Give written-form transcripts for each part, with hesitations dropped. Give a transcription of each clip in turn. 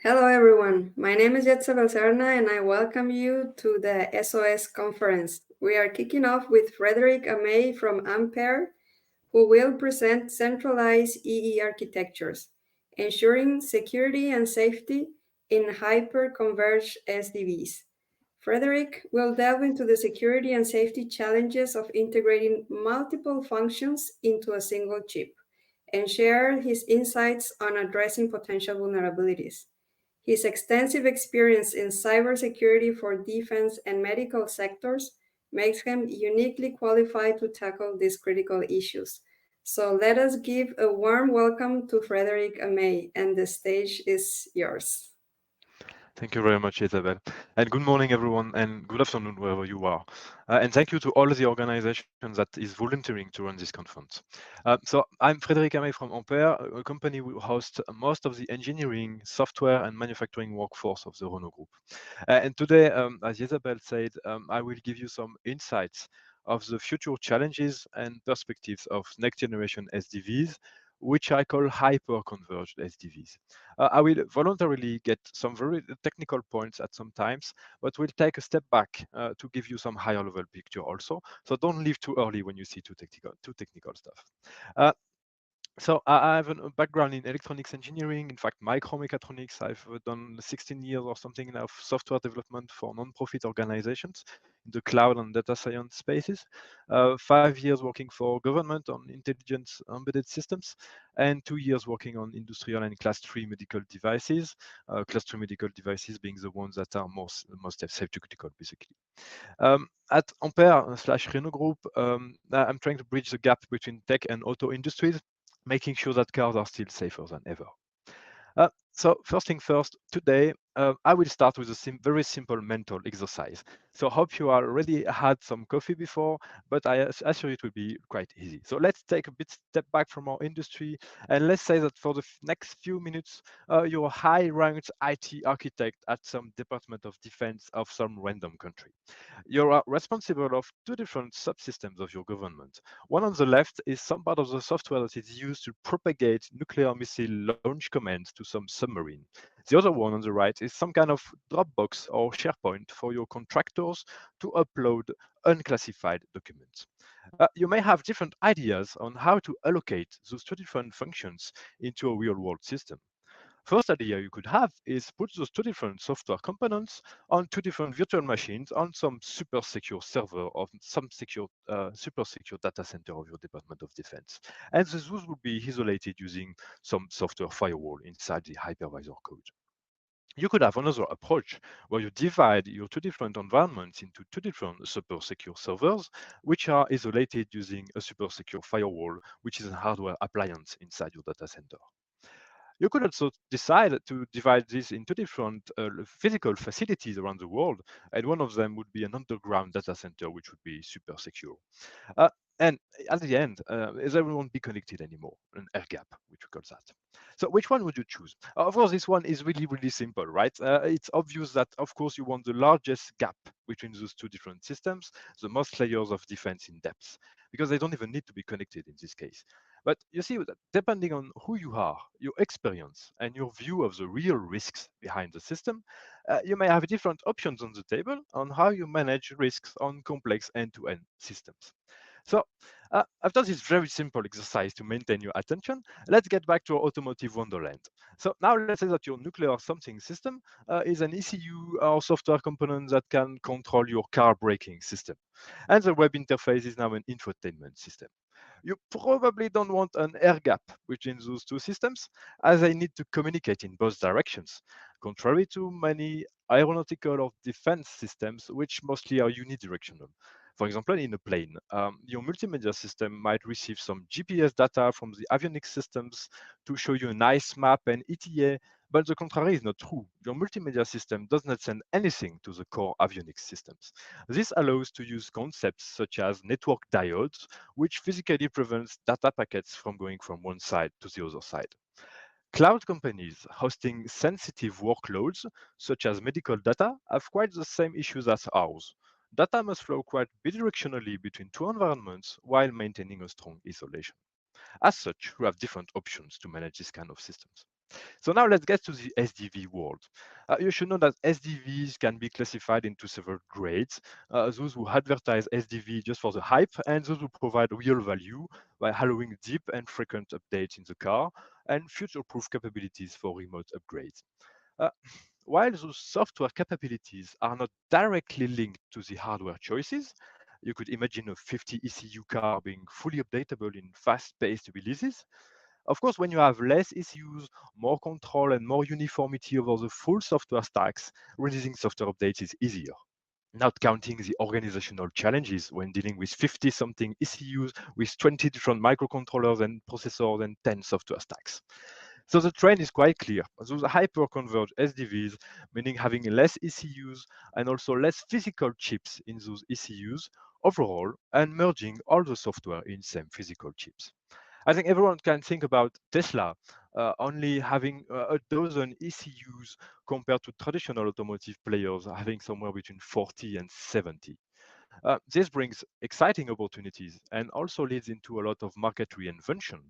Hello, everyone. My name is Jetsa Serna, and I welcome you to the SOS conference. We are kicking off with Frederic Ameye from Ampere, who will present centralized EE architectures, ensuring security and safety in hyper-converged SDVs. Frederic will delve into the security and safety challenges of integrating multiple functions into a single chip and share his insights on addressing potential vulnerabilities. His extensive experience in cybersecurity for defense and medical sectors makes him uniquely qualified to tackle these critical issues. So let us give a warm welcome to Frederic Ameye, and the stage is yours. Thank you very much, Isabel. And good morning, everyone, and good afternoon, wherever you are. And thank you to all the organizations that is volunteering to run this conference. So I'm Frederic Ameye from Ampere, a company who hosts most of the engineering, software, and manufacturing workforce of the Renault Group. And today, as Isabel said, I will give you some insights of the future challenges and perspectives of next generation SDVs, which I call hyper-converged SDVs. I will voluntarily get some very technical points at some times, but we'll take a step back to give you some higher level picture also. So don't leave too early when you see too technical stuff. Uh, so I have a background in electronics engineering, in fact, micromechatronics. I've done 16 years or something of software development for non-profit organizations in the cloud and data science spaces. 5 years working for government on intelligence embedded systems, and 2 years working on industrial and class 3 medical devices. Class 3 medical devices being the ones that are most safety critical, basically. At Ampere/Renault Group, I'm trying to bridge the gap between tech and auto industries, making sure that cars are still safer than ever. So first thing first, today I will start with a very simple mental exercise. So I hope you already had some coffee before, but I assure you it will be quite easy. So let's take a bit step back from our industry, and let's say that for the next few minutes, you're a high-ranked IT architect at some Department of Defense of some random country. You're responsible of two different subsystems of your government. One on the left is some part of the software that is used to propagate nuclear missile launch commands to some submarine. The other one on the right is some kind of Dropbox or SharePoint for your contractors to upload unclassified documents. You may have different ideas on how to allocate those two different functions into a real world system. First idea you could have is put those two different software components on two different virtual machines on some super secure server or some super secure data center of your Department of Defense. And those would be isolated using some software firewall inside the hypervisor code. You could have another approach where you divide your two different environments into two different super secure servers, which are isolated using a super secure firewall, which is a hardware appliance inside your data center. You could also decide to divide this into different physical facilities around the world, and one of them would be an underground data center, which would be super secure. Uh, and at the end, there won't be connected anymore, an air gap, which we call that. So which one would you choose? Of course, this one is really, really simple, right? It's obvious that, of course, you want the largest gap between those two different systems, the most layers of defense in depth, because they don't even need to be connected in this case. But you see that depending on who you are, your experience, and your view of the real risks behind the system, you may have different options on the table on how you manage risks on complex end-to-end systems. So after this very simple exercise to maintain your attention, let's get back to our automotive wonderland. So now let's say that your nuclear something system is an ECU or software component that can control your car braking system. And the web interface is now an infotainment system. You probably don't want an air gap between those two systems, as they need to communicate in both directions, contrary to many aeronautical or defense systems, which mostly are unidirectional. For example, in a plane, your multimedia system might receive some GPS data from the avionics systems to show you a nice map and ETA, but the contrary is not true. Your multimedia system does not send anything to the core avionics systems. This allows to use concepts such as network diodes, which physically prevents data packets from going from one side to the other side. Cloud companies hosting sensitive workloads, such as medical data, have quite the same issues as ours. Data must flow quite bidirectionally between two environments while maintaining a strong isolation. As such, we have different options to manage this kind of systems. So now let's get to the SDV world. You should know that SDVs can be classified into several grades. Those who advertise SDV just for the hype, and those who provide real value by allowing deep and frequent updates in the car and future-proof capabilities for remote upgrades. Uh, while those software capabilities are not directly linked to the hardware choices, you could imagine a 50 ECU car being fully updatable in fast-paced releases. Of course, when you have less ECUs, more control, and more uniformity over the full software stacks, releasing software updates is easier. Not counting the organizational challenges when dealing with 50 something ECUs with 20 different microcontrollers and processors and 10 software stacks. So the trend is quite clear. Those hyper-converged SDVs, meaning having less ECUs and also less physical chips in those ECUs overall, and merging all the software in same physical chips. I think everyone can think about Tesla only having a dozen ECUs compared to traditional automotive players having somewhere between 40 and 70. This brings exciting opportunities and also leads into a lot of market reinvention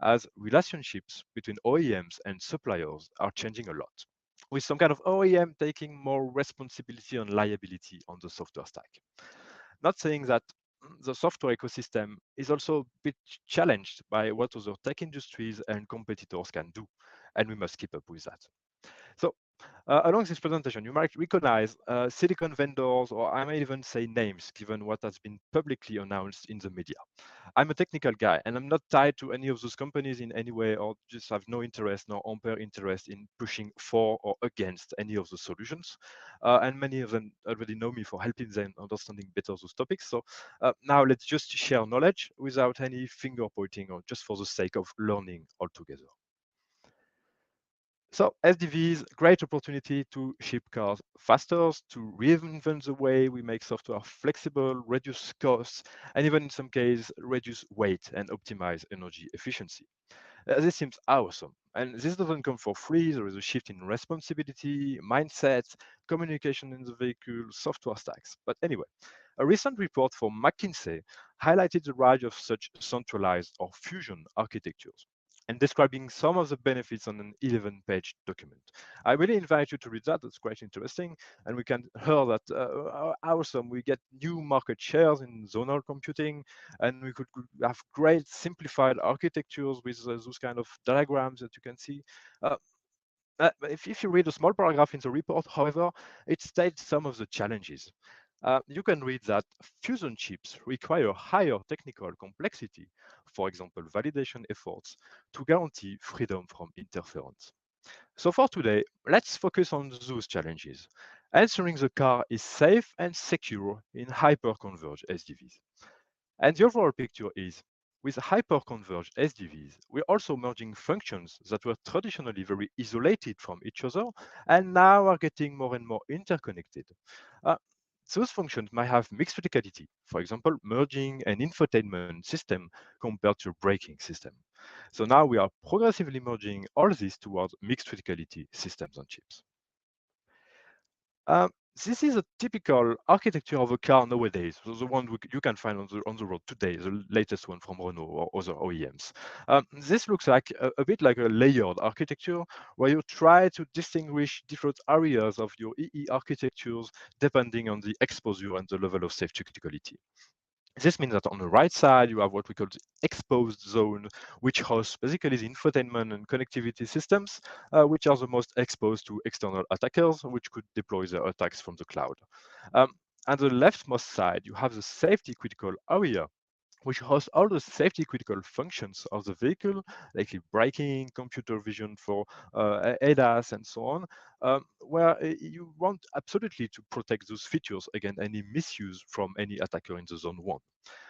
as relationships between OEMs and suppliers are changing a lot, with some kind of OEM taking more responsibility and liability on the software stack. Not saying that the software ecosystem is also a bit challenged by what other tech industries and competitors can do, and we must keep up with that. So along this presentation, you might recognize silicon vendors, or I might even say names, given what has been publicly announced in the media. I'm a technical guy, and I'm not tied to any of those companies in any way, or just have no interest, nor Ampere interest in pushing for or against any of the solutions. And many of them already know me for helping them understanding better those topics. So now let's just share knowledge without any finger pointing or just for the sake of learning altogether. So SDVs, great opportunity to ship cars faster, to reinvent the way we make software flexible, reduce costs, and even in some cases, reduce weight and optimize energy efficiency. This seems awesome. And this doesn't come for free. There is a shift in responsibility, mindsets, communication in the vehicle, software stacks. But anyway, a recent report from McKinsey highlighted the rise of such centralized or fusion architectures and describing some of the benefits on an 11-page document. I really invite you to read that. It's quite interesting. And we can hear that awesome. We get new market shares in zonal computing, and we could have great simplified architectures with those kind of diagrams that you can see. If you read a small paragraph in the report, however, it states some of the challenges. You can read that fusion chips require higher technical complexity, for example, validation efforts, to guarantee freedom from interference. So for today, let's focus on those challenges. Ensuring the car is safe and secure in hyper-converged SDVs. And the overall picture is, with hyper-converged SDVs, we're also merging functions that were traditionally very isolated from each other and now are getting more and more interconnected. Uh, those functions might have mixed criticality, for example, merging an infotainment system compared to a braking system. So now we are progressively merging all this towards mixed criticality systems on chips. Um, this is a typical architecture of a car nowadays, so the one you can find on the road today, the latest one from Renault or other OEMs. This looks like a bit like a layered architecture where you try to distinguish different areas of your EE architectures depending on the exposure and the level of safety criticality. This means that on the right side, you have what we call the exposed zone, which hosts basically the infotainment and connectivity systems, which are the most exposed to external attackers, which could deploy their attacks from the cloud. Um, on the leftmost side, you have the safety critical area, which hosts all the safety critical functions of the vehicle, like braking, computer vision for ADAS, and so on, where you want absolutely to protect those features against any misuse from any attacker in the zone one.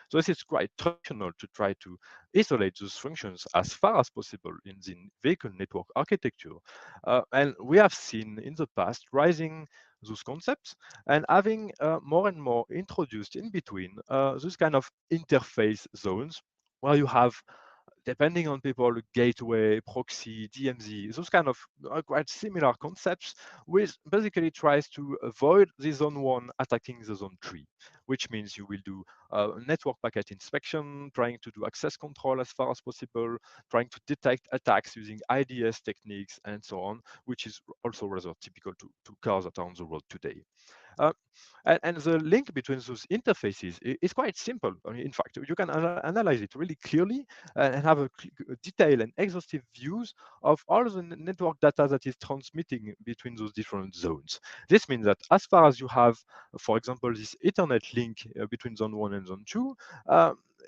So this is quite traditional to try to isolate those functions as far as possible in the vehicle network architecture. And we have seen in the past rising those concepts and having more and more introduced in between those kind of interface zones where you have, depending on people, gateway, proxy, DMZ, those kind of quite similar concepts, which basically tries to avoid the zone one attacking the zone three, which means you will do network packet inspection, trying to do access control as far as possible, trying to detect attacks using IDS techniques, and so on, which is also rather typical to cars that are on the road today. Uh, and the link between those interfaces is quite simple. I mean, in fact, you can analyze it really clearly and have a detailed and exhaustive views of all the network data that is transmitting between those different zones. This means that as far as you have, for example, this Ethernet link between zone 1 and zone 2,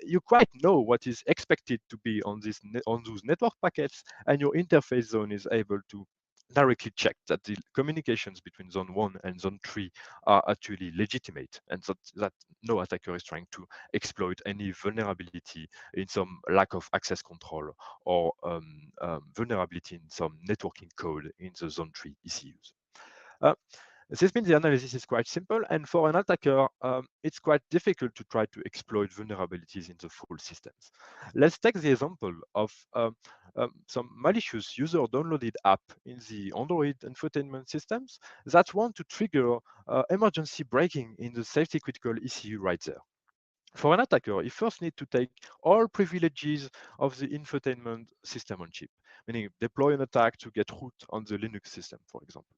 you quite know what is expected to be on on those network packets, and your interface zone is able to directly check that the communications between zone 1 and zone 3 are actually legitimate, and that no attacker is trying to exploit any vulnerability in some lack of access control or vulnerability in some networking code in the zone 3 ECUs. Uh, this means the analysis is quite simple, and for an attacker, it's quite difficult to try to exploit vulnerabilities in the full systems. Let's take the example of some malicious user-downloaded app in the Android infotainment systems that want to trigger emergency braking in the safety-critical ECU right there. For an attacker, he first needs to take all privileges of the infotainment system on chip, meaning deploy an attack to get root on the Linux system, for example.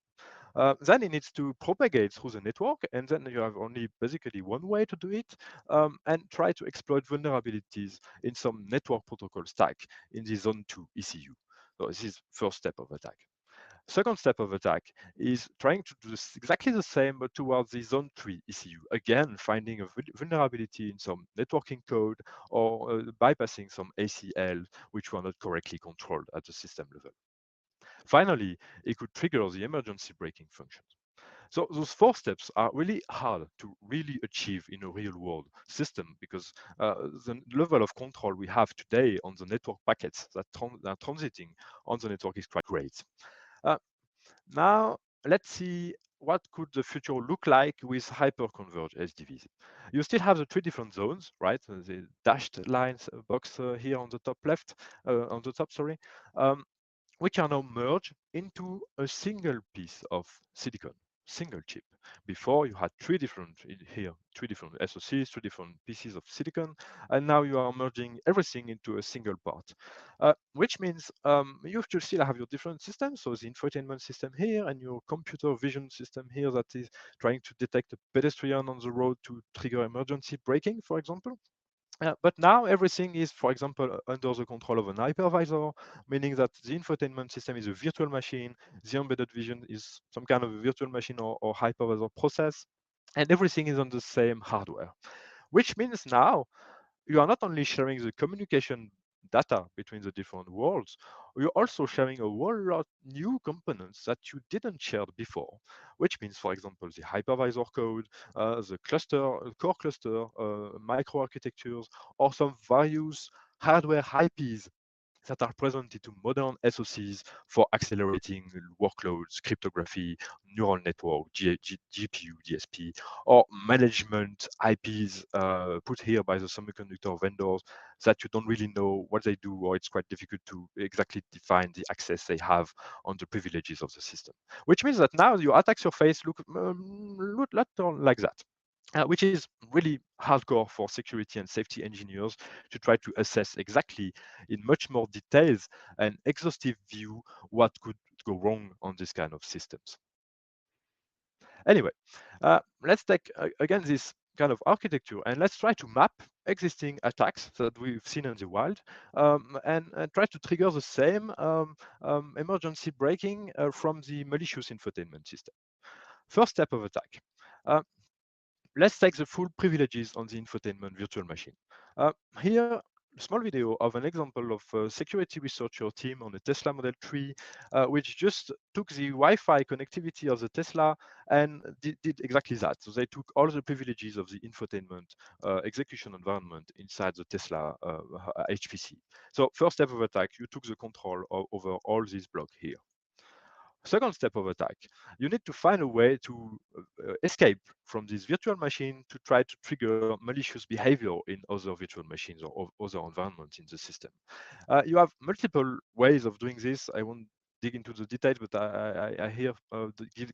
Then it needs to propagate through the network, and then you have only basically one way to do it, and try to exploit vulnerabilities in some network protocol stack in the Zone 2 ECU. So this is first step of attack. Second step of attack is trying to do exactly the same, but towards the Zone 3 ECU. Again, finding a vulnerability in some networking code or bypassing some ACL, which were not correctly controlled at the system level. Finally, it could trigger the emergency braking functions. So those four steps are really hard to really achieve in a real world system because the level of control we have today on the network packets that are transiting on the network is quite great. Uh, Now, let's see what could the future look like with hyper-converged SDVs. You still have the three different zones, right? The dashed lines box here on the top left, on the top, sorry. Which are now merged into a single piece of silicon, single chip. Before you had three different SoCs, three different pieces of silicon, and now you are merging everything into a single part, which means you still have your different systems. So the infotainment system here and your computer vision system here that is trying to detect a pedestrian on the road to trigger emergency braking, for example. But now everything is, for example, under the control of an hypervisor, meaning that the infotainment system is a virtual machine, the embedded vision is some kind of a virtual machine or hypervisor process, and everything is on the same hardware. Which means now you are not only sharing the communication data between the different worlds, you're also sharing a whole lot new components that you didn't share before, which means, for example, the hypervisor code, the cluster, core cluster, microarchitectures, or some various hardware IPs that are present into modern SoCs for accelerating workloads, cryptography, neural network, GPU, DSP, or management IPs put here by the semiconductor vendors that you don't really know what they do, or it's quite difficult to exactly define the access they have on the privileges of the system. Which means that now your attack surface look like that. Which is really hardcore for security and safety engineers to try to assess exactly in much more details and exhaustive view what could go wrong on this kind of systems. Anyway, let's take again this kind of architecture and let's try to map existing attacks that we've seen in the wild and try to trigger the same emergency braking from the malicious infotainment system. First step of attack. Uh, let's take the full privileges on the infotainment virtual machine. Here, a small video of an example of a security researcher team on a Tesla Model 3, which just took the Wi-Fi connectivity of the Tesla and did exactly that. So they took all the privileges of the infotainment execution environment inside the Tesla HPC. So first step of attack, you took the control over all these blocks here. Second step of attack, you need to find a way to escape from this virtual machine to try to trigger malicious behavior in other virtual machines or other environments in the system. You have multiple ways of doing this. I won't dig into the details, but I here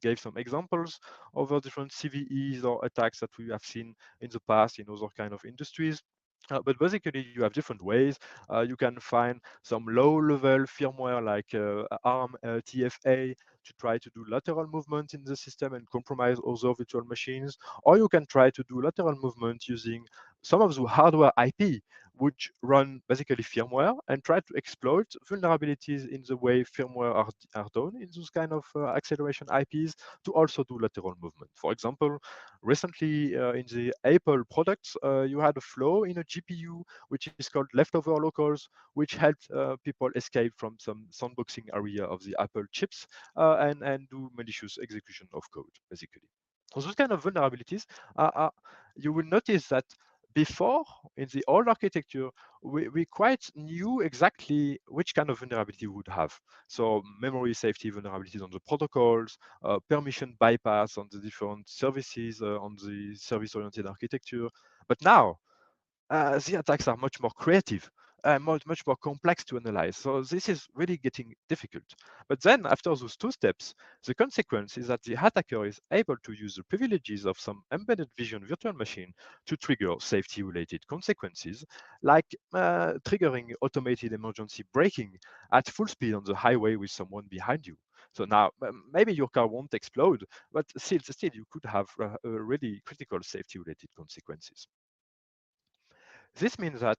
gave some examples of different CVEs or attacks that we have seen in the past in other kind of industries. But basically, you have different ways. You can find some low-level firmware like ARM TFA to try to do lateral movement in the system and compromise other virtual machines, or you can try to do lateral movement using some of the hardware IP, which run basically firmware and try to exploit vulnerabilities in the way firmware are done in those kind of acceleration IPs to also do lateral movement. For example, recently in the Apple products, you had a flaw in a GPU, which is called leftover locals, which helped people escape from some sandboxing area of the Apple chips and do malicious execution of code, basically. So those kind of vulnerabilities, you will notice that before, in the old architecture, we quite knew exactly which kind of vulnerability we would have. So memory safety vulnerabilities on the protocols, permission bypass on the different services on the service-oriented architecture. But now, the attacks are much more creative, much more complex to analyze. So this is really getting difficult. But then after those two steps, the consequence is that the attacker is able to use the privileges of some embedded vision virtual machine to trigger safety-related consequences, like triggering automated emergency braking at full speed on the highway with someone behind you. So now maybe your car won't explode, but still you could have really critical safety-related consequences. This means that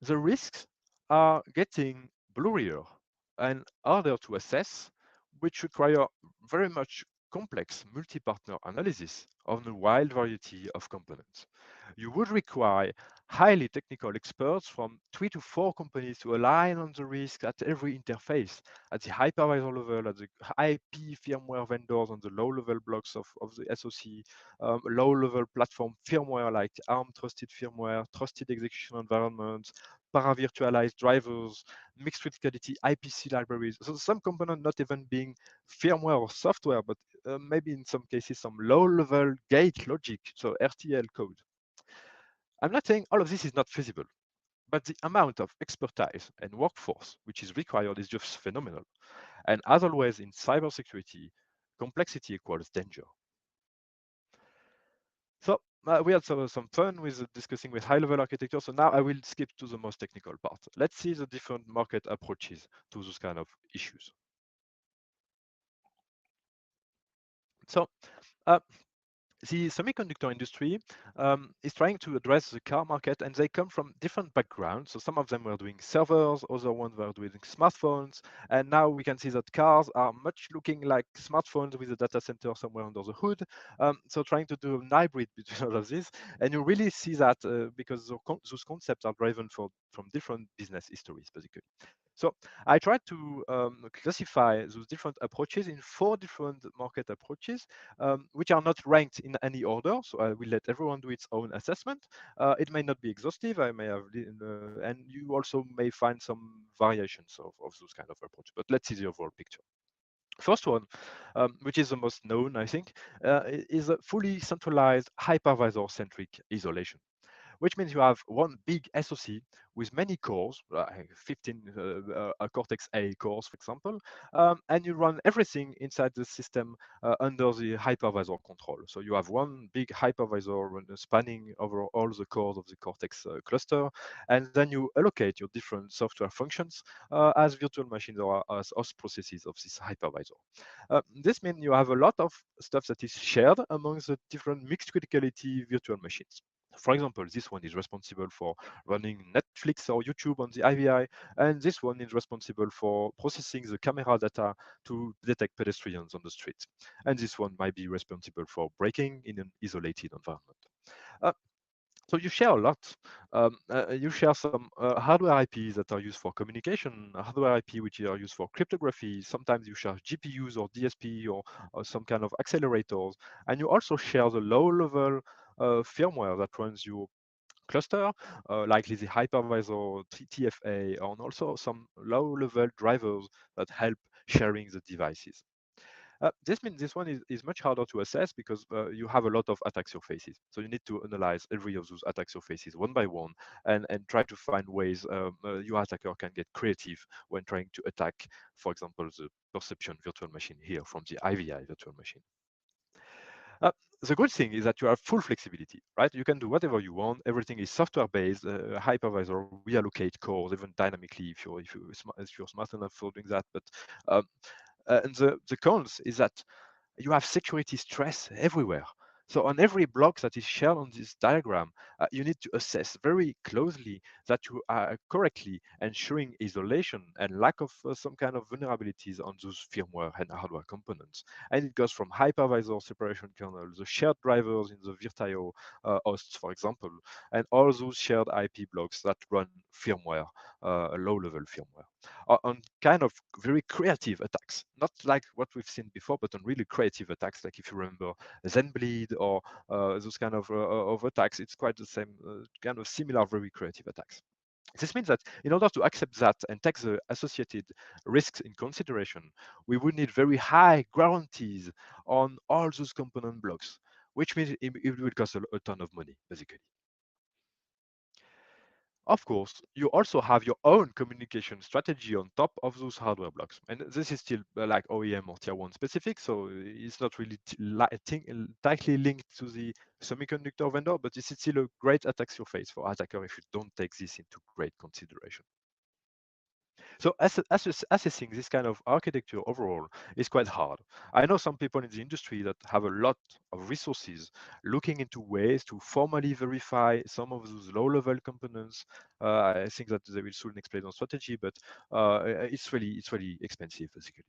the risks are getting blurrier and harder to assess, which require very much complex multi-partner analysis of a wide variety of components. You would require highly technical experts from 3 to 4 companies to align on the risk at every interface, at the hypervisor level, at the IP firmware vendors on the low-level blocks of the SoC, low-level platform firmware like ARM trusted firmware, trusted execution environments, para-virtualized drivers, mixed criticality IPC libraries. So some component not even being firmware or software, but maybe in some cases some low-level gate logic, so RTL code. I'm not saying all of this is not feasible, but the amount of expertise and workforce which is required is just phenomenal. And as always in cybersecurity, complexity equals danger. So we had some fun with discussing with high-level architecture. So now I will skip to the most technical part. Let's see the different market approaches to those kind of issues. So the semiconductor industry is trying to address the car market, and they come from different backgrounds. So some of them were doing servers, other ones were doing smartphones, and now we can see that cars are much looking like smartphones with a data center somewhere under the hood. So trying to do a hybrid between all of this, and you really see that because those concepts are driven from different business histories, basically. So I tried to classify those different approaches in 4 different market approaches, which are not ranked in any order. So I will let everyone do its own assessment. It may not be exhaustive. I may have, and you also may find some variations of those kind of approaches. But let's see the overall picture. First one, which is the most known, I think, is a fully centralized hypervisor-centric isolation, which means you have one big SoC with many cores, 15 Cortex-A cores, for example, and you run everything inside the system under the hypervisor control. So you have one big hypervisor spanning over all the cores of the Cortex cluster, and then you allocate your different software functions as virtual machines or as host processes of this hypervisor. This means you have a lot of stuff that is shared among the different mixed criticality virtual machines. For example, this one is responsible for running Netflix or YouTube on the IVI, and this one is responsible for processing the camera data to detect pedestrians on the street. And this one might be responsible for braking in an isolated environment. Uh, so you share a lot. You share some hardware IPs that are used for communication, hardware IP which are used for cryptography. Sometimes you share GPUs or DSP or some kind of accelerators. And you also share the low-level firmware that runs your cluster, likely the hypervisor, TFA, and also some low-level drivers that help sharing the devices. This means this one is much harder to assess because you have a lot of attack surfaces. So you need to analyze every of those attack surfaces one by one and try to find ways your attacker can get creative when trying to attack, for example, the perception virtual machine here from the IVI virtual machine. Uh, the good thing is that you have full flexibility, right? You can do whatever you want. Everything is software-based. Hypervisor reallocate cores even dynamically if you're smart enough for doing that. But um, and the cons is that you have security stress everywhere. So on every block that is shared on this diagram, you need to assess very closely that you are correctly ensuring isolation and lack of some kind of vulnerabilities on those firmware and hardware components. And it goes from hypervisor separation kernel, the shared drivers in the Virtio hosts, for example, and all those shared IP blocks that run firmware, low-level firmware on kind of very creative attacks, not like what we've seen before, but on really creative attacks. Like if you remember Zenbleed or those kind of attacks, it's quite the same kind of similar, very creative attacks. This means that in order to accept that and take the associated risks in consideration, we would need very high guarantees on all those component blocks, which means it will cost a ton of money, basically. Of course, you also have your own communication strategy on top of those hardware blocks. And this is still like OEM or tier one specific, so it's not really tightly linked to the semiconductor vendor, but this is still a great attack surface for attacker if you don't take this into great consideration. So assessing this kind of architecture overall is quite hard. I know some people in the industry that have a lot of resources looking into ways to formally verify some of those low-level components. I think that they will soon explain on strategy, but it's really expensive, basically.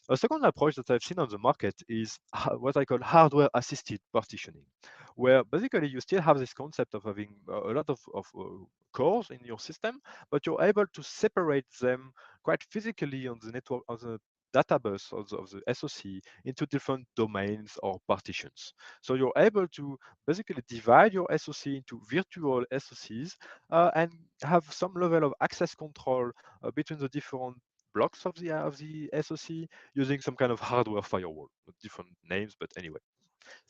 A second approach that I've seen on the market is what I call hardware-assisted partitioning, where basically you still have this concept of having a lot of cores in your system, but you're able to separate them quite physically on the network, on the data bus of the SoC into different domains or partitions. So you're able to basically divide your SoC into virtual SoCs and have some level of access control between the different blocks of the SoC using some kind of hardware firewall, with different names, but anyway.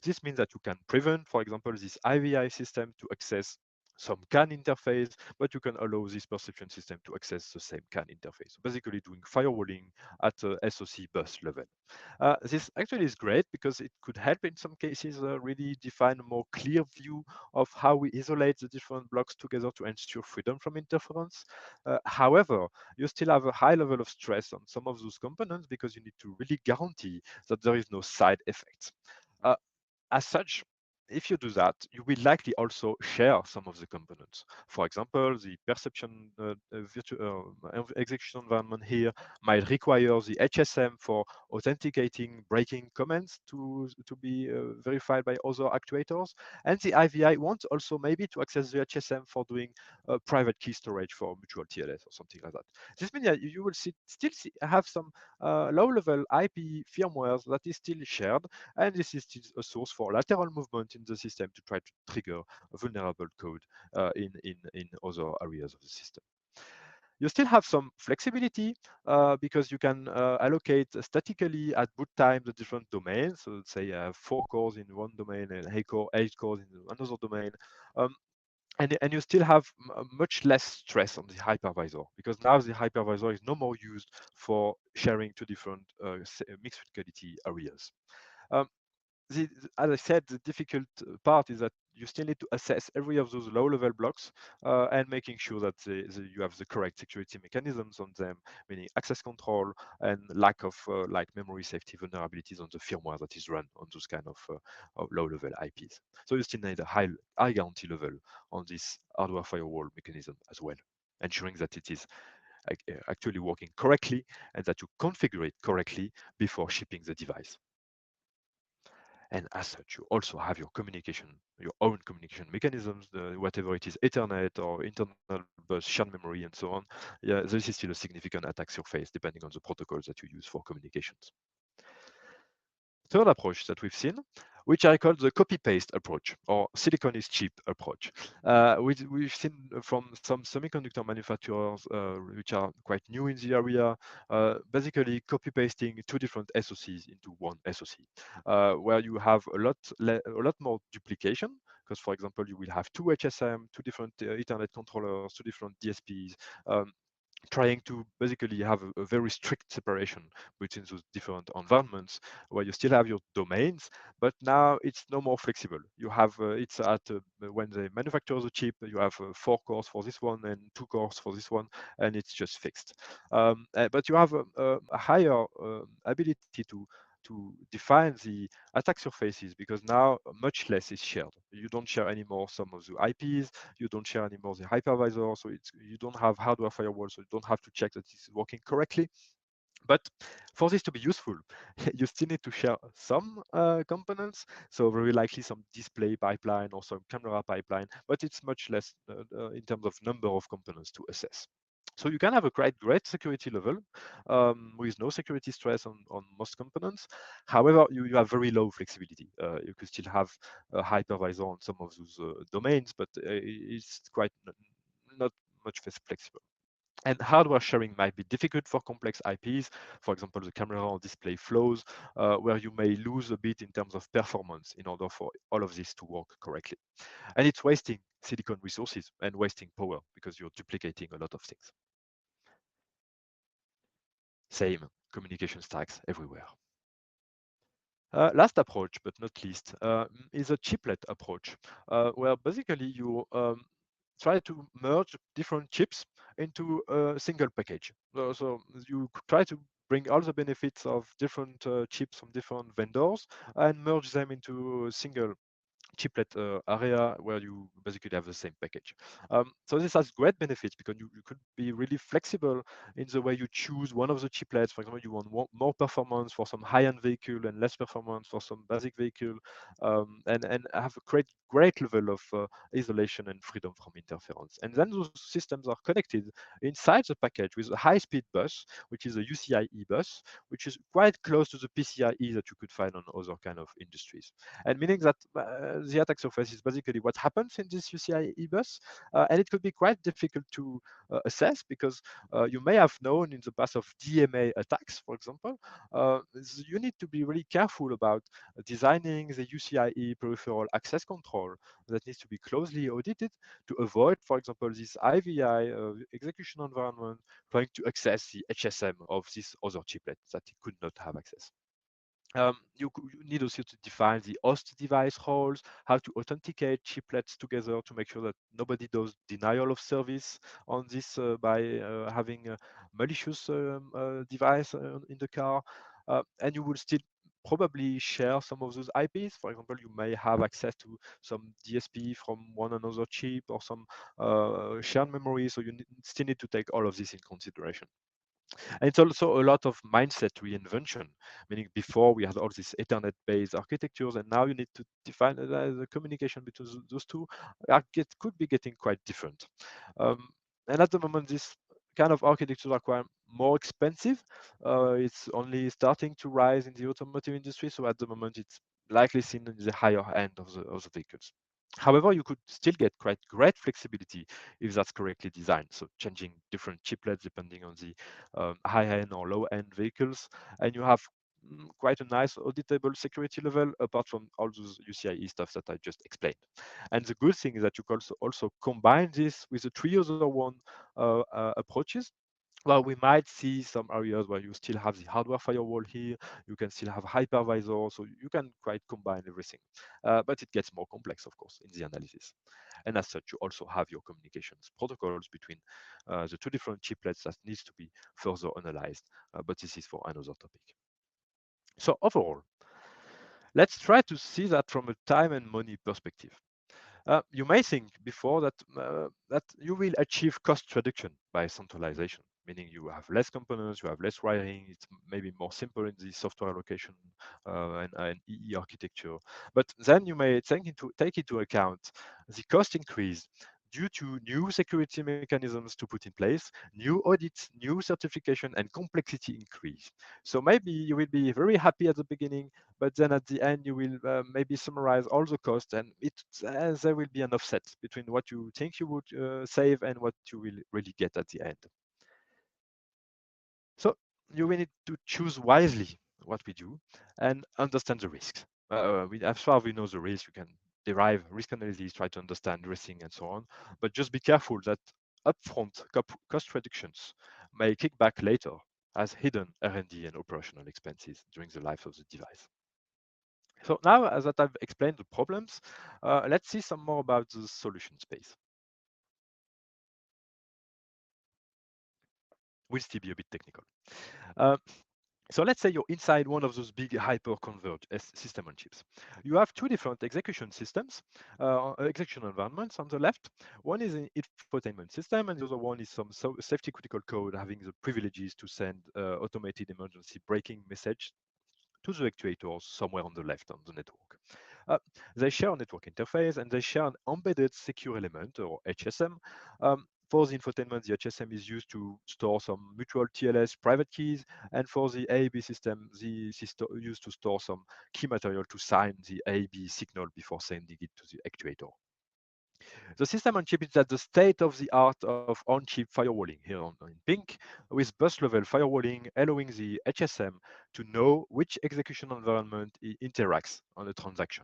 This means that you can prevent, for example, this IVI system to access some CAN interface, but you can allow this perception system to access the same CAN interface. So basically doing firewalling at the SoC bus level. This actually is great because it could help in some cases really define a more clear view of how we isolate the different blocks together to ensure freedom from interference. However, you still have a high level of stress on some of those components because you need to really guarantee that there is no side effects. Uh, as such, if you do that, you will likely also share some of the components. For example, the perception execution environment here might require the HSM for authenticating breaking commands to be verified by other actuators. And the IVI wants also maybe to access the HSM for doing private key storage for mutual TLS or something like that. This means that you will have some low-level IP firmwares that is still shared, and this is still a source for lateral movement in the system to try to trigger vulnerable code in other areas of the system. You still have some flexibility because you can allocate statically at boot time the different domains. So let's say you have 4 cores in one domain and 8 cores in another domain. Um, and you still have much less stress on the hypervisor because now the hypervisor is no more used for sharing two different mixed fidelity areas. Um, as I said, the difficult part is that you still need to assess every of those low-level blocks and making sure that you have the correct security mechanisms on them, meaning access control and lack of like memory safety vulnerabilities on the firmware that is run on those kind of low-level IPs. So you still need a high guarantee level on this hardware firewall mechanism as well, ensuring that it is actually working correctly and that you configure it correctly before shipping the device. And as such, you also have your own communication mechanisms, whatever it is, Ethernet or internal bus, shared memory, and so on. Yeah, this is still a significant attack surface depending on the protocols that you use for communications. Third approach that we've seen which I call the copy-paste approach or silicon is cheap approach. We've seen from some semiconductor manufacturers which are quite new in the area, basically copy-pasting two different SoCs into one SoC, where you have a lot more duplication, because for example, you will have two HSM, two different Ethernet controllers, two different DSPs, um, trying to basically have a very strict separation between those different environments where you still have your domains, but now it's no more flexible. You have it's at when they manufacture the chip, you have 4 cores for this one and 2 cores for this one, and it's just fixed. But you have a higher ability to define the attack surfaces, because now much less is shared. You don't share anymore some of the IPs, you don't share anymore the hypervisor, so you don't have hardware firewall, so you don't have to check that it's working correctly. But for this to be useful, you still need to share some components, so very likely some display pipeline or some camera pipeline, but it's much less in terms of number of components to assess. So you can have a great security level with no security stress on most components. However, you have very low flexibility. You could still have a hypervisor on some of those domains, but it's quite not much flexible. And hardware sharing might be difficult for complex IPs, for example, the camera or display flows, where you may lose a bit in terms of performance in order for all of this to work correctly. And it's wasting silicon resources and wasting power because you're duplicating a lot of things. Same communication stacks everywhere. Last approach, but not least, is a chiplet approach, where basically you try to merge different chips into a single package. So you try to bring all the benefits of different chips from different vendors and merge them into a single chiplet area where you basically have the same package. So this has great benefits because you could be really flexible in the way you choose one of the chiplets. For example, you want more performance for some high-end vehicle and less performance for some basic vehicle, and have a great level of isolation and freedom from interference. And then those systems are connected inside the package with a high-speed bus, which is a UCIe bus, which is quite close to the PCIe that you could find on other kind of industries. And meaning that the attack surface is basically what happens in this UCIe bus, and it could be quite difficult to assess because you may have known in the past of DMA attacks, for example. You need to be really careful about designing the UCIe peripheral access control that needs to be closely audited to avoid, for example, this IVI execution environment trying to access the HSM of this other chiplet that it could not have access. You need also to define the host device roles, how to authenticate chiplets together to make sure that nobody does denial of service on this by having a malicious device in the car. And you will still probably share some of those IPs. For example, you may have access to some DSP from one another chip or some shared memory. So you still need to take all of this in consideration. And it's also a lot of mindset reinvention, meaning before we had all these Ethernet-based architectures, and now you need to define the communication between those two could be getting quite different. And at the moment, this kind of architectures are quite more expensive. It's only starting to rise in the automotive industry, so at the moment, it's likely seen in the higher end of the vehicles. However, you could still get quite great flexibility if that's correctly designed. So changing different chiplets depending on the high-end or low-end vehicles, and you have quite a nice auditable security level apart from all those UCIe stuff that I just explained. And the good thing is that you can also combine this with the three other one approaches. Well, we might see some areas where you still have the hardware firewall here, you can still have hypervisor, so you can quite combine everything. But it gets more complex, of course, in the analysis. And as such, you also have your communications protocols between the two different chiplets that needs to be further analyzed, but this is for another topic. So overall, let's try to see that from a time and money perspective. You may think before that you will achieve cost reduction by centralization, meaning you have less components, you have less wiring, it's maybe more simple in the software allocation and EE architecture. But then you may take into account the cost increase due to new security mechanisms to put in place, new audits, new certification, and complexity increase. So maybe you will be very happy at the beginning, but then at the end you will maybe summarize all the costs, and there will be an offset between what you think you would save and what you will really get at the end. So you will need to choose wisely what we do and understand the risks. As far as we know the risk, you can derive risk analysis, try to understand risking and so on, but just be careful that upfront cost reductions may kick back later as hidden R&D and operational expenses during the life of the device. So now that I've explained the problems, let's see some more about the solution space. Will still be a bit technical. Uh, So let's say you're inside one of those big hyper-converged system on chips. You have two different execution systems, execution environments on the left. One is an infotainment system, and the other one is some safety critical code having the privileges to send automated emergency braking message to the actuators somewhere on the left on the network. Uh, they share a network interface and they share an embedded secure element or HSM. For the infotainment, the HSM is used to store some mutual TLS private keys, and for the AAB system, this is used to store some key material to sign the AAB signal before sending it to the actuator. The system on chip is at the state of the art of on-chip firewalling here in pink, with bus level firewalling allowing the HSM to know which execution environment it interacts on a transaction.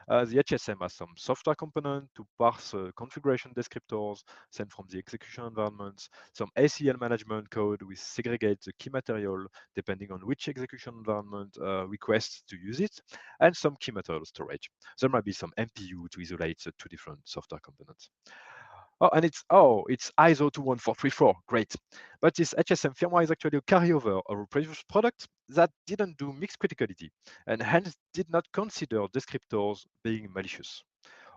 The HSM has some software component to parse configuration descriptors sent from the execution environments, some ACL management code which segregates the key material depending on which execution environment requests to use it, and some key material storage. There might be some MPU to isolate the two different software components. It's ISO 21434, great. But this HSM firmware is actually a carryover of a previous product that didn't do mixed criticality and hence did not consider descriptors being malicious,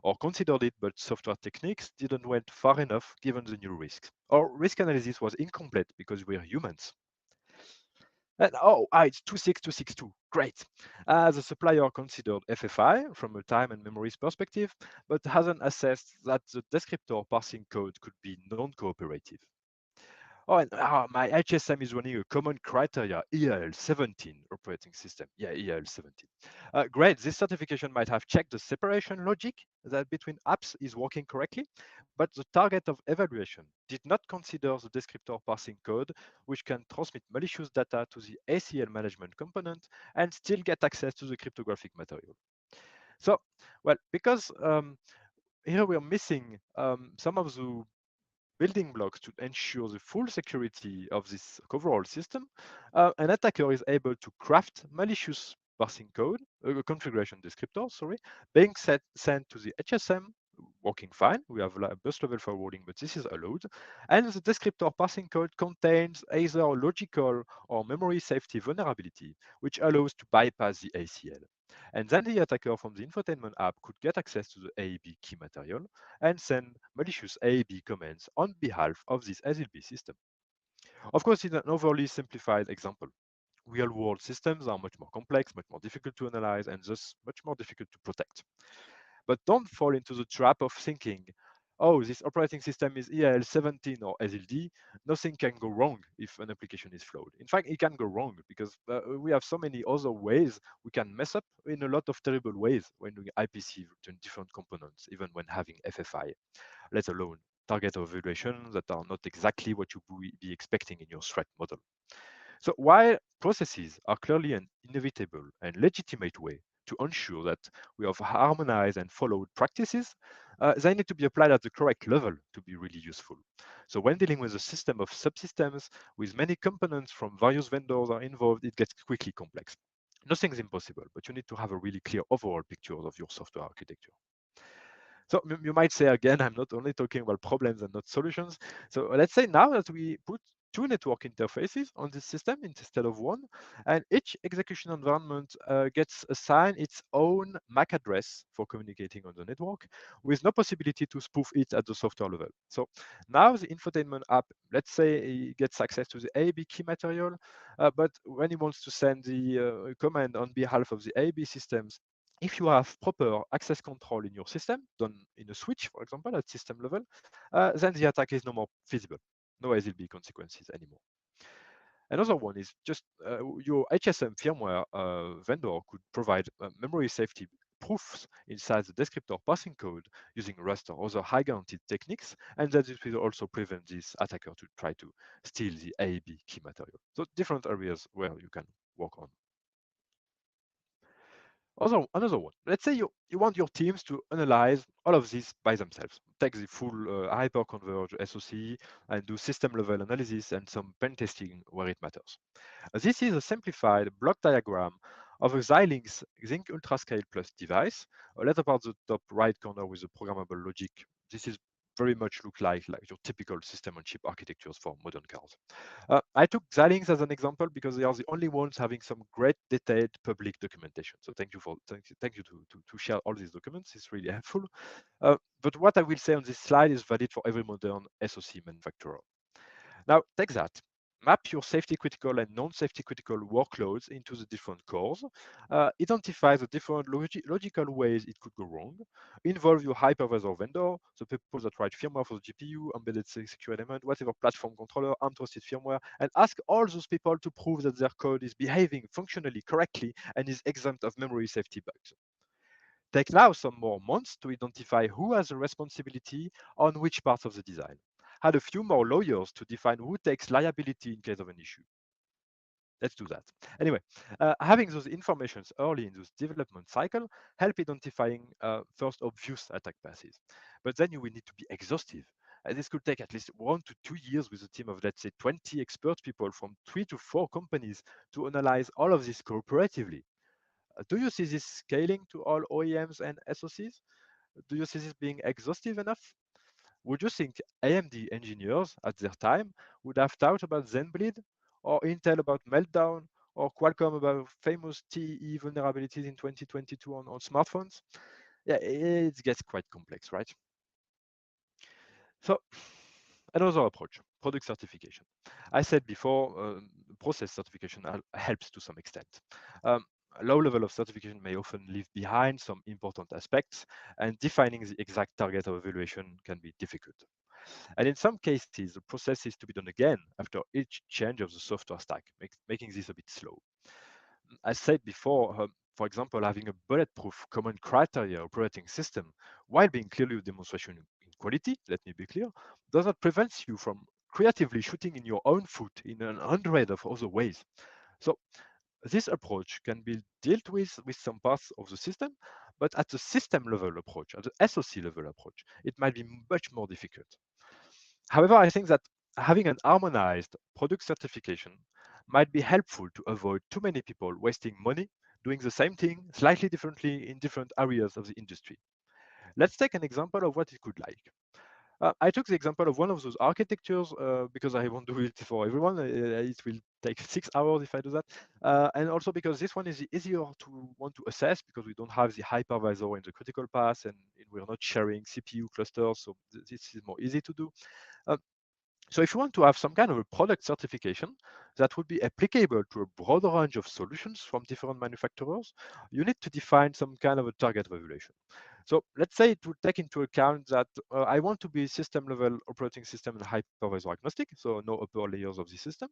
or considered it, but software techniques didn't went far enough given the new risks. Or risk analysis was incomplete because we're humans. And it's 26262. Great. The supplier considered FFI from a time and memories perspective, but hasn't assessed that the descriptor parsing code could be non-cooperative. And my HSM is running a common criteria EAL17 operating system. Yeah, EAL17. Great. This certification might have checked the separation logic that between apps is working correctly, but the target of evaluation did not consider the descriptor parsing code, which can transmit malicious data to the ACL management component and still get access to the cryptographic material. So, well, because here we're missing some of the building blocks to ensure the full security of this overall system, an attacker is able to craft malicious parsing code, configuration descriptor, sorry, being sent to the HSM, working fine. We have bus level forwarding, but this is allowed. And the descriptor parsing code contains either a logical or memory safety vulnerability, which allows to bypass the ACL. And then the attacker from the infotainment app could get access to the AEB key material and send malicious AEB commands on behalf of this SLB system. Of course, it's an overly simplified example. Real-world systems are much more complex, much more difficult to analyze, and thus much more difficult to protect. But don't fall into the trap of thinking, oh, this operating system is EAL17 or SLD, nothing can go wrong if an application is flawed. In fact, it can go wrong because we have so many other ways we can mess up in a lot of terrible ways when doing IPC to different components, even when having FFI, let alone target evaluations that are not exactly what you would be expecting in your threat model. So while processes are clearly an inevitable and legitimate way to ensure that we have harmonized and followed practices, they need to be applied at the correct level to be really useful. So when dealing with a system of subsystems with many components from various vendors are involved, it gets quickly complex. Nothing's impossible, but you need to have a really clear overall picture of your software architecture. So you might say again, I'm not only talking about problems and not solutions. So let's say now that we put two network interfaces on this system instead of one, and each execution environment gets assigned its own MAC address for communicating on the network with no possibility to spoof it at the software level. So now the infotainment app, let's say he gets access to the AAB key material, but when he wants to send the command on behalf of the AAB systems, If you have proper access control in your system, done in a switch, for example, at system level, then the attack is no more feasible. No SLB consequences anymore. Another one is just your HSM firmware vendor could provide memory safety proofs inside the descriptor passing code using Rust or other high guaranteed techniques, and that it will also prevent this attacker to try to steal the AAB key material. So different areas where you can work on. Also, another one. Let's say you want your teams to analyze all of this by themselves. Take the full hyper-converged SOC and do system level analysis and some pen testing where it matters. This is a simplified block diagram of a Xilinx Zinc UltraScale Plus device. Later part the top right corner with the programmable logic. This is very much look like your typical system on chip architectures for modern cars. I took Xilinx as an example because they are the only ones having some great detailed public documentation. So thank you to share all these documents. It's really helpful. But what I will say on this slide is valid for every modern SoC manufacturer. Now, take that. Map your safety critical and non-safety critical workloads into the different cores. Identify the different logical ways it could go wrong. Involve your hypervisor vendor, the people that write firmware for the GPU, embedded secure element, whatever platform controller, untrusted firmware, and ask all those people to prove that their code is behaving functionally correctly and is exempt of memory safety bugs. Take now some more months to identify who has a responsibility on which parts of the design. Add a few more lawyers to define who takes liability in case of an issue. Let's do that. Anyway, having those informations early in this development cycle help identifying first obvious attack passes. But then you will need to be exhaustive. This could take at least 1 to 2 years with a team of, let's say, 20 expert people from 3 to 4 companies to analyze all of this cooperatively. Do you see this scaling to all OEMs and SoCs? Do you see this being exhaustive enough? Would you think AMD engineers at their time would have thought about ZenBleed, or Intel about Meltdown, or Qualcomm about famous TE vulnerabilities in 2022 on smartphones? Yeah, it gets quite complex, right? So another approach, product certification. I said before, process certification helps to some extent. A low level of certification may often leave behind some important aspects, and defining the exact target of evaluation can be difficult. And in some cases, the process is to be done again after each change of the software stack, making this a bit slow. As said before, for example, having a bulletproof common criteria operating system, while being clearly a demonstration in quality, let me be clear, does not prevent you from creatively shooting in your own foot in 100 of other ways. So this approach can be dealt with some parts of the system, but at the system level approach, at the SoC level approach, it might be much more difficult. However, I think that having an harmonized product certification might be helpful to avoid too many people wasting money doing the same thing slightly differently in different areas of the industry. Let's take an example of what it could like. I took the example of one of those architectures because I won't do it for everyone. It will take 6 hours if I do that. And also because this one is easier to want to assess because we don't have the hypervisor in the critical path and we're not sharing CPU clusters. So this is more easy to do. Uh, so if you want to have some kind of a product certification that would be applicable to a broader range of solutions from different manufacturers, you need to define some kind of a target of evaluation. So let's say it would take into account that I want to be system level operating system and hypervisor agnostic, so no upper layers of the system.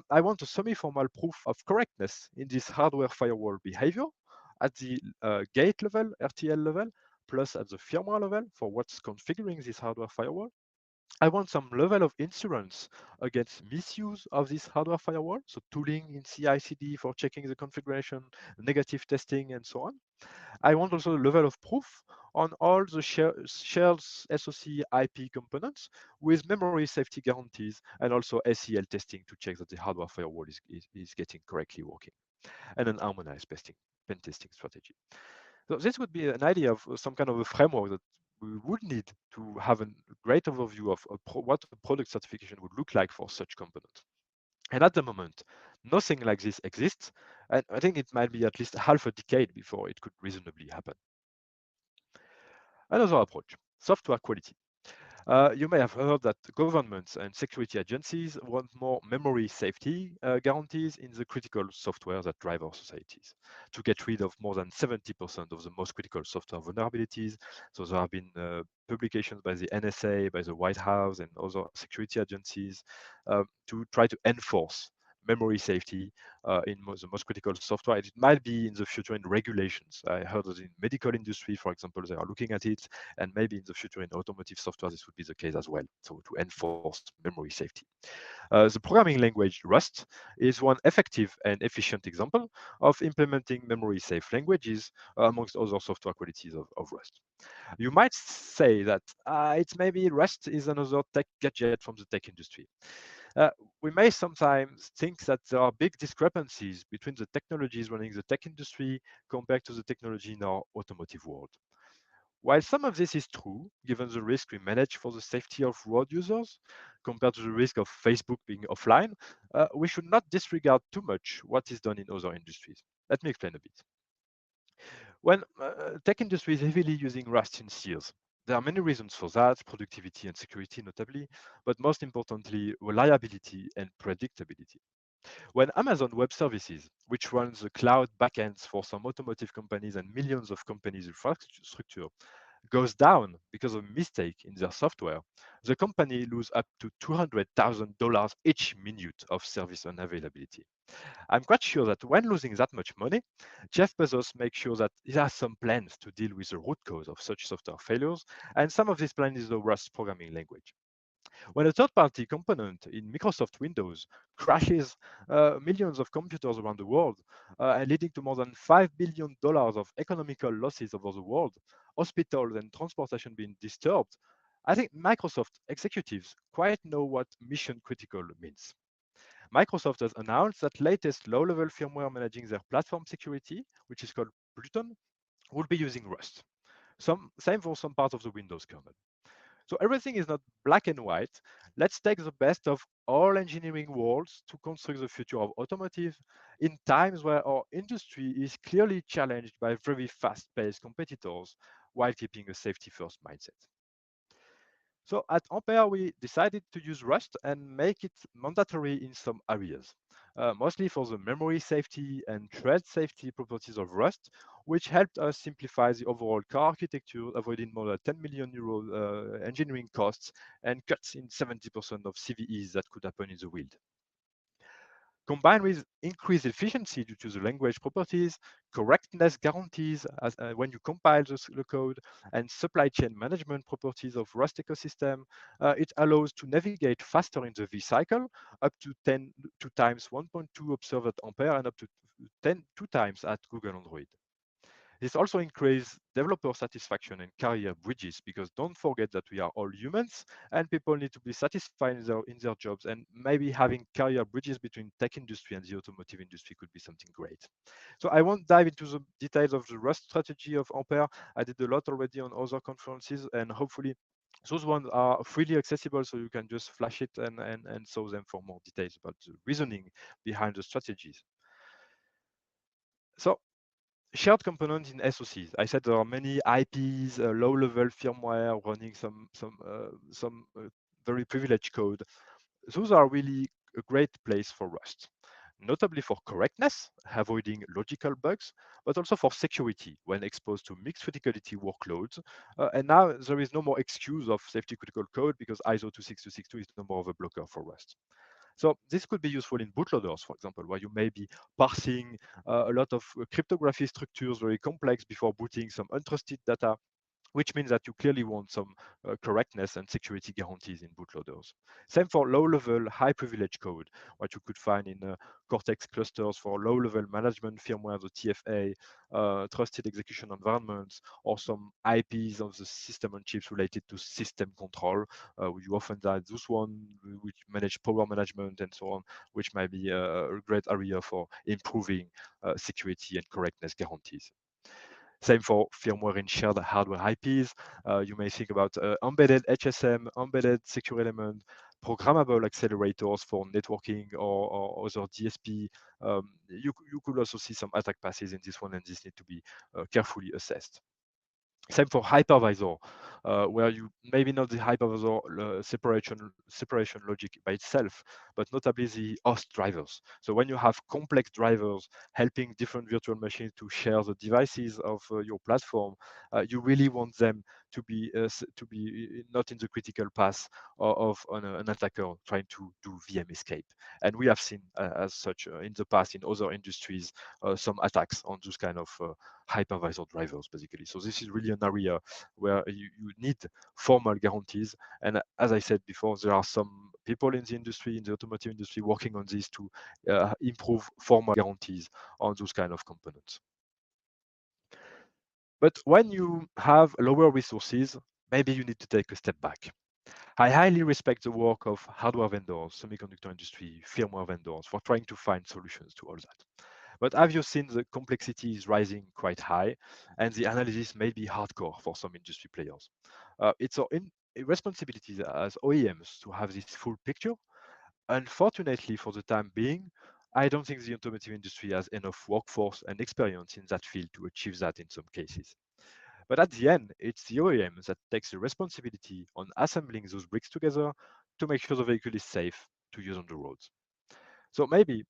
I want a semi-formal proof of correctness in this hardware firewall behavior at the gate level, RTL level, plus at the firmware level for what's configuring this hardware firewall. I want some level of insurance against misuse of this hardware firewall, so tooling in CI/CD for checking the configuration, negative testing, and so on. I want also a level of proof on all the shared SoC IP components with memory safety guarantees and also SEL testing to check that the hardware firewall is getting correctly working, and an harmonized pen testing strategy. So this would be an idea of some kind of a framework that we would need to have a great overview of what a product certification would look like for such components. And at the moment, nothing like this exists, and I think it might be at least half a decade before it could reasonably happen. Another approach, software quality. You may have heard that governments and security agencies want more memory safety guarantees in the critical software that drive our societies to get rid of more than 70% of the most critical software vulnerabilities. So there have been publications by the NSA, by the White House, and other security agencies to try to enforce memory safety in the most critical software. It might be in the future in regulations. I heard that in medical industry, for example, they are looking at it, and maybe in the future in automotive software, this would be the case as well. So to enforce memory safety. The programming language Rust is one effective and efficient example of implementing memory safe languages amongst other software qualities of Rust. You might say that it's maybe Rust is another tech gadget from the tech industry. Uh, we may sometimes think that there are big discrepancies between the technologies running the tech industry compared to the technology in our automotive world. While some of this is true, given the risk we manage for the safety of road users compared to the risk of Facebook being offline, we should not disregard too much what is done in other industries. Let me explain a bit. When tech industry is heavily using Rust since years, there are many reasons for that, productivity and security notably, but most importantly, reliability and predictability. When Amazon Web Services, which runs the cloud backends for some automotive companies and millions of companies' infrastructure, goes down because of a mistake in their software, the company loses up to $200,000 each minute of service unavailability. I'm quite sure that when losing that much money, Jeff Bezos makes sure that he has some plans to deal with the root cause of such software failures, and some of this plan is the Rust programming language. When a third-party component in Microsoft Windows crashes millions of computers around the world, and leading to more than $5 billion of economical losses over the world, hospitals and transportation being disturbed, I think Microsoft executives quite know what mission critical means. Microsoft has announced that latest low-level firmware managing their platform security, which is called Pluton, will be using Rust. Same for some part of the Windows kernel. So everything is not black and white. Let's take the best of all engineering worlds to construct the future of automotive in times where our industry is clearly challenged by very fast-paced competitors while keeping a safety-first mindset. So at Ampere, we decided to use Rust and make it mandatory in some areas, mostly for the memory safety and thread safety properties of Rust, which helped us simplify the overall car architecture, avoiding more than 10 million euro engineering costs and cuts in 70% of CVEs that could happen in the wild. Combined with increased efficiency due to the language properties, correctness guarantees when you compile the code, and supply chain management properties of Rust ecosystem, it allows to navigate faster in the V cycle, up to 2 times 1.2 observed at Ampere and up to 2 times at Google Android. This also increases developer satisfaction and career bridges because don't forget that we are all humans and people need to be satisfied in their jobs, and maybe having career bridges between tech industry and the automotive industry could be something great. So I won't dive into the details of the Rust strategy of Ampere. I did a lot already on other conferences, and hopefully those ones are freely accessible, so you can just flash it and saw them for more details about the reasoning behind the strategies. So shared components in SoCs. I said there are many IPs, low-level firmware running some very privileged code. Those are really a great place for Rust, notably for correctness, avoiding logical bugs, but also for security when exposed to mixed criticality workloads. And now there is no more excuse of safety critical code because ISO 26262 is no more of a blocker for Rust. So this could be useful in bootloaders, for example, where you may be parsing a lot of cryptography structures, very complex, before booting some untrusted data, which means that you clearly want some correctness and security guarantees in bootloaders. Same for low-level, high-privilege code, what you could find in Cortex clusters for low-level management firmware, the TFA, trusted execution environments, or some IPs of the system on chips related to system control. You often have this one, which manage power management and so on, which might be a great area for improving security and correctness guarantees. Same for firmware in shared hardware IPs. You may think about embedded HSM, embedded secure element, programmable accelerators for networking or other DSP. You could also see some attack passes in this one, and this need to be carefully assessed. Same for hypervisor. where you maybe not the hypervisor separation logic by itself, but notably the host drivers. So when you have complex drivers helping different virtual machines to share the devices of your platform, you really want them to be not in the critical path of an attacker trying to do VM escape. And we have seen as such in the past in other industries some attacks on those kind of hypervisor drivers, basically. So this is really an area where you need formal guarantees. And as I said before, there are some people in the industry, in the automotive industry, working on this to improve formal guarantees on those kind of components. But when you have lower resources, maybe you need to take a step back. I highly respect the work of hardware vendors, semiconductor industry, firmware vendors for trying to find solutions to all that. But have you seen the complexity is rising quite high and the analysis may be hardcore for some industry players? It's our responsibility as OEMs to have this full picture. Unfortunately, for the time being, I don't think the automotive industry has enough workforce and experience in that field to achieve that in some cases. But at the end, it's the OEM that takes the responsibility on assembling those bricks together to make sure the vehicle is safe to use on the roads. So maybe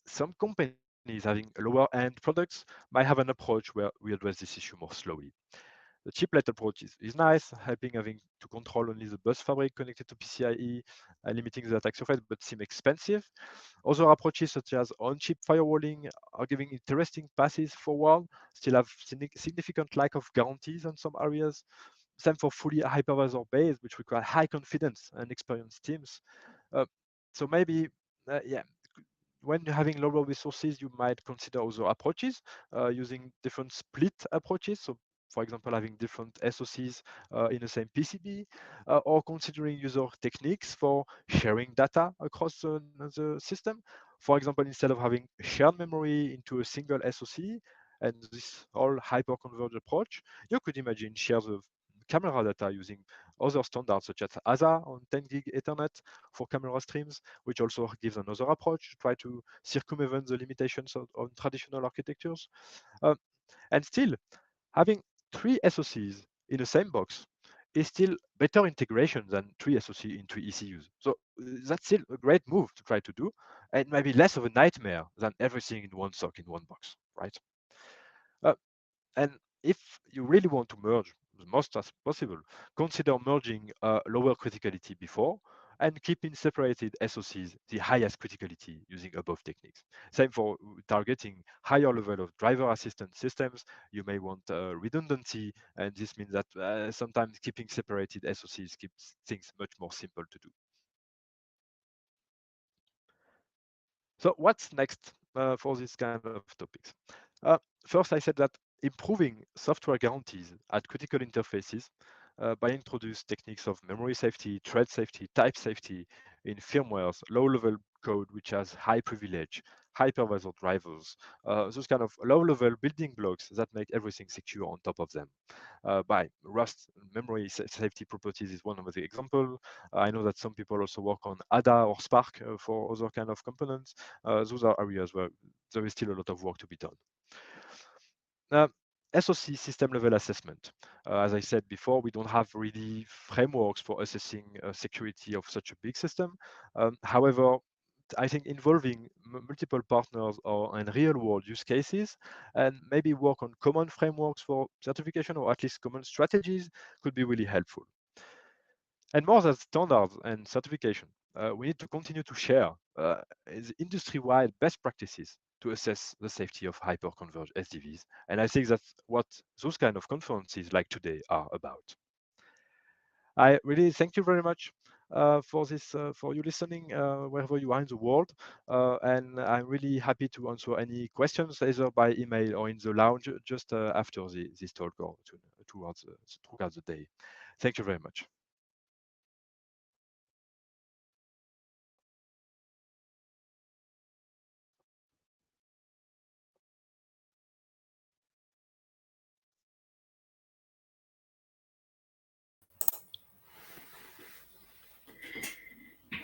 some companies having lower end products might have an approach where we address this issue more slowly. The chiplet approach is nice, helping having to control only the bus fabric connected to PCIe, limiting the attack surface, but seem expensive. Other approaches such as on-chip firewalling are giving interesting passes forward, still have significant lack of guarantees on some areas. Same for fully hypervisor based, which require high confidence and experienced teams. Uh, so maybe, yeah, when having lower resources, you might consider other approaches using different split approaches. So, for example, having different SoCs in the same PCB, or considering user techniques for sharing data across the system. For example, instead of having shared memory into a single SoC and this whole hyper-converged approach, you could imagine share the camera data using other standards such as ASA on 10 gig Ethernet for camera streams, which also gives another approach to try to circumvent the limitations of traditional architectures. Um, and still, having three SoCs in the same box is still better integration than three SoC in three ECUs. So that's still a great move to try to do, and maybe less of a nightmare than everything in one SoC in one box, right? Uh, and if you really want to merge the most as possible, consider merging lower criticality before and keeping separated SoCs the highest criticality using above techniques. Same for targeting higher level of driver assistance systems. You may want redundancy, and this means that sometimes keeping separated SoCs keeps things much more simple to do. So what's next for this kind of topics? First, I said that improving software guarantees at critical interfaces by introduce techniques of memory safety, thread safety, type safety in firmwares, low-level code which has high privilege, hypervisor drivers, those kind of low-level building blocks that make everything secure on top of them. By Rust memory safety properties is one of the example. I know that some people also work on ADA or Spark for other kind of components. Those are areas where there is still a lot of work to be done. Uh, SoC system level assessment. As I said before, we don't have really frameworks for assessing security of such a big system. However, I think involving multiple partners or in real world use cases and maybe work on common frameworks for certification or at least common strategies could be really helpful. And more than standards and certification, we need to continue to share industry-wide best practices to assess the safety of hyper-converged SDVs. And I think that's what those kind of conferences like today are about. I really thank you very much for this, for you listening wherever you are in the world. And I'm really happy to answer any questions either by email or in the lounge just after this talk or throughout the day. Thank you very much.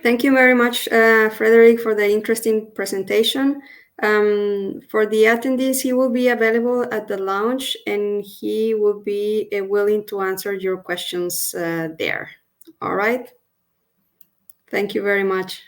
Thank you very much, Frederic, for the interesting presentation. For the attendees, he will be available at the lounge and he will be willing to answer your questions there. All right. Thank you very much.